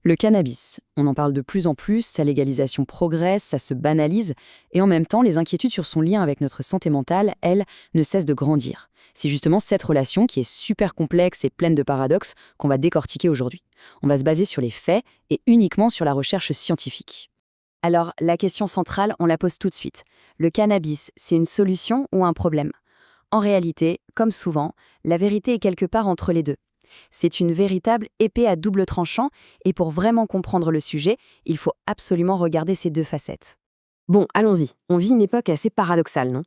Le cannabis, on en parle de plus en plus, sa légalisation progresse, ça se banalise, et en même temps, les inquiétudes sur son lien avec notre santé mentale, elles, ne cessent de grandir. C'est justement cette relation qui est super complexe et pleine de paradoxes qu'on va décortiquer aujourd'hui. On va se baser sur les faits et uniquement sur la recherche scientifique. Alors, la question centrale, on la pose tout de suite. Le cannabis, c'est une solution ou un problème? En réalité, comme souvent, la vérité est quelque part entre les deux. C'est une véritable épée à double tranchant, et pour vraiment comprendre le sujet, il faut absolument regarder ces deux facettes. Bon, allons-y. On vit une époque assez paradoxale, non?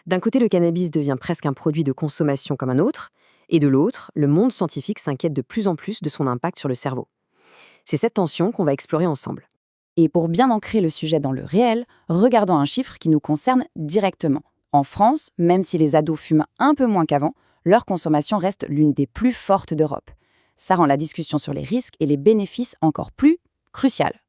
D'un côté, le cannabis devient presque un produit de consommation comme un autre, et de l'autre, le monde scientifique s'inquiète de plus en plus de son impact sur le cerveau. C'est cette tension qu'on va explorer ensemble. Et pour bien ancrer le sujet dans le réel, regardons un chiffre qui nous concerne directement. En France, même si les ados fument un peu moins qu'avant, leur consommation reste l'une des plus fortes d'Europe. Ça rend la discussion sur les risques et les bénéfices encore plus cruciale.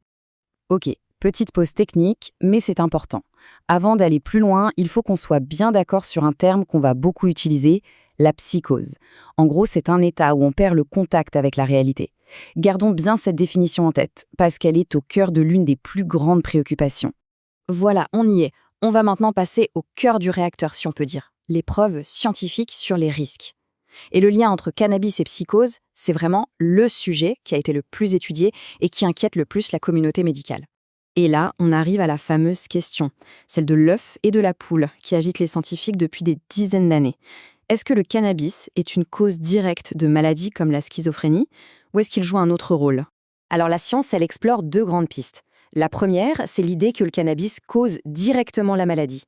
Ok, petite pause technique, mais c'est important. Avant d'aller plus loin, il faut qu'on soit bien d'accord sur un terme qu'on va beaucoup utiliser, la psychose. En gros, c'est un état où on perd le contact avec la réalité. Gardons bien cette définition en tête, parce qu'elle est au cœur de l'une des plus grandes préoccupations. Voilà, on y est. On va maintenant passer au cœur du réacteur, si on peut dire, les preuves scientifiques sur les risques. Et le lien entre cannabis et psychose, c'est vraiment le sujet qui a été le plus étudié et qui inquiète le plus la communauté médicale. Et là, on arrive à la fameuse question, celle de l'œuf et de la poule, qui agite les scientifiques depuis des dizaines d'années. Est-ce que le cannabis est une cause directe de maladies comme la schizophrénie, ou est-ce qu'il joue un autre rôle? Alors la science, elle explore deux grandes pistes. La première, c'est l'idée que le cannabis cause directement la maladie.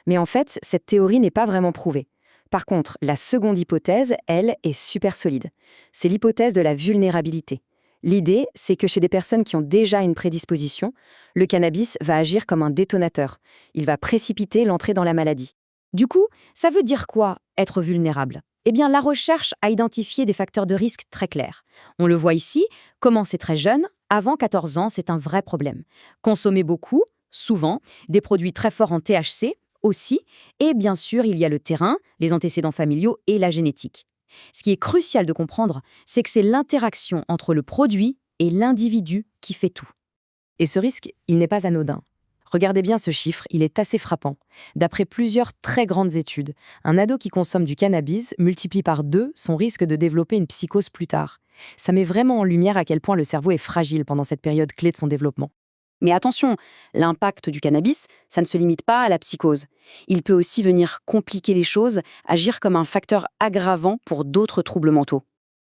Mais en fait, cette théorie n'est pas vraiment prouvée. Par contre, la seconde hypothèse, elle, est super solide. C'est l'hypothèse de la vulnérabilité. L'idée, c'est que chez des personnes qui ont déjà une prédisposition, le cannabis va agir comme un détonateur. Il va précipiter l'entrée dans la maladie. Du coup, ça veut dire quoi, être vulnérable? Eh bien, la recherche a identifié des facteurs de risque très clairs. On le voit ici, commencer très jeune, avant 14 ans, c'est un vrai problème. Consommer beaucoup, souvent, des produits très forts en THC aussi, et bien sûr, il y a le terrain, les antécédents familiaux et la génétique. Ce qui est crucial de comprendre, c'est que c'est l'interaction entre le produit et l'individu qui fait tout. Et ce risque, il n'est pas anodin. Regardez bien ce chiffre, il est assez frappant. D'après plusieurs très grandes études, un ado qui consomme du cannabis multiplie par 2 son risque de développer une psychose plus tard. Ça met vraiment en lumière à quel point le cerveau est fragile pendant cette période clé de son développement. Mais attention, l'impact du cannabis, ça ne se limite pas à la psychose. Il peut aussi venir compliquer les choses, agir comme un facteur aggravant pour d'autres troubles mentaux.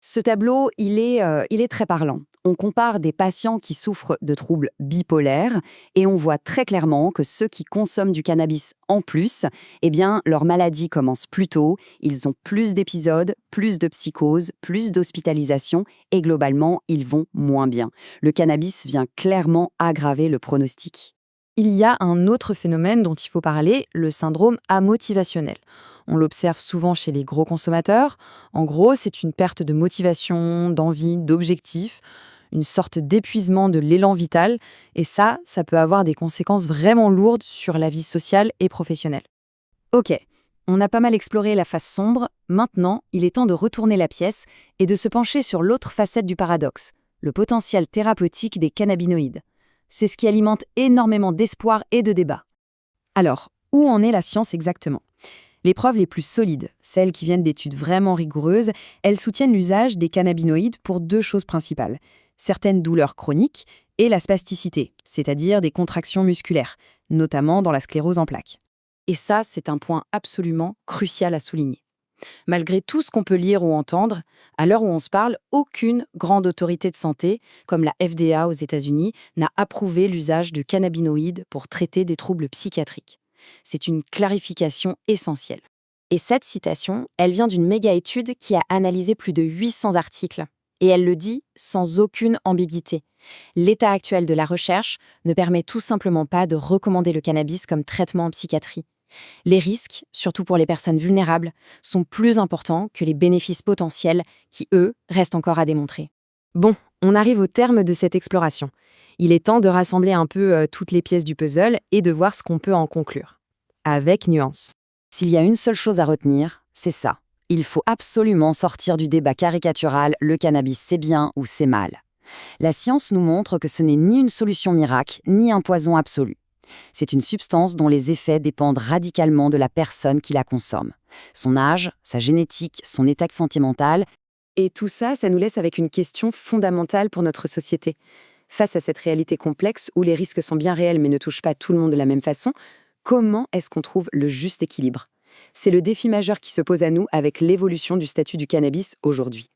Ce tableau, il est très parlant. On compare des patients qui souffrent de troubles bipolaires et on voit très clairement que ceux qui consomment du cannabis en plus, eh bien, leur maladie commence plus tôt, ils ont plus d'épisodes, plus de psychoses, plus d'hospitalisations et globalement, ils vont moins bien. Le cannabis vient clairement aggraver le pronostic. Il y a un autre phénomène dont il faut parler, le syndrome amotivationnel. On l'observe souvent chez les gros consommateurs. En gros, c'est une perte de motivation, d'envie, d'objectif, une sorte d'épuisement de l'élan vital. Et ça peut avoir des conséquences vraiment lourdes sur la vie sociale et professionnelle. Ok, on a pas mal exploré la face sombre. Maintenant, il est temps de retourner la pièce et de se pencher sur l'autre facette du paradoxe, le potentiel thérapeutique des cannabinoïdes. C'est ce qui alimente énormément d'espoir et de débat. Alors, où en est la science exactement? Les preuves les plus solides, celles qui viennent d'études vraiment rigoureuses, elles soutiennent l'usage des cannabinoïdes pour 2 choses principales. Certaines douleurs chroniques et la spasticité, c'est-à-dire des contractions musculaires, notamment dans la sclérose en plaques. Et ça, c'est un point absolument crucial à souligner. Malgré tout ce qu'on peut lire ou entendre, à l'heure où on se parle, aucune grande autorité de santé, comme la FDA aux États-Unis, n'a approuvé l'usage de cannabinoïdes pour traiter des troubles psychiatriques. C'est une clarification essentielle. Et cette citation, elle vient d'une méga-étude qui a analysé plus de 800 articles. Et elle le dit sans aucune ambiguïté. L'état actuel de la recherche ne permet tout simplement pas de recommander le cannabis comme traitement en psychiatrie. Les risques, surtout pour les personnes vulnérables, sont plus importants que les bénéfices potentiels qui, eux, restent encore à démontrer. Bon, on arrive au terme de cette exploration. Il est temps de rassembler un peu toutes les pièces du puzzle et de voir ce qu'on peut en conclure. Avec nuance. S'il y a une seule chose à retenir, c'est ça. Il faut absolument sortir du débat caricatural « le cannabis c'est bien ou c'est mal ». La science nous montre que ce n'est ni une solution miracle, ni un poison absolu. C'est une substance dont les effets dépendent radicalement de la personne qui la consomme. Son âge, sa génétique, son état sentimental. Et tout ça, ça nous laisse avec une question fondamentale pour notre société. Face à cette réalité complexe où les risques sont bien réels mais ne touchent pas tout le monde de la même façon, comment est-ce qu'on trouve le juste équilibre? C'est le défi majeur qui se pose à nous avec l'évolution du statut du cannabis aujourd'hui.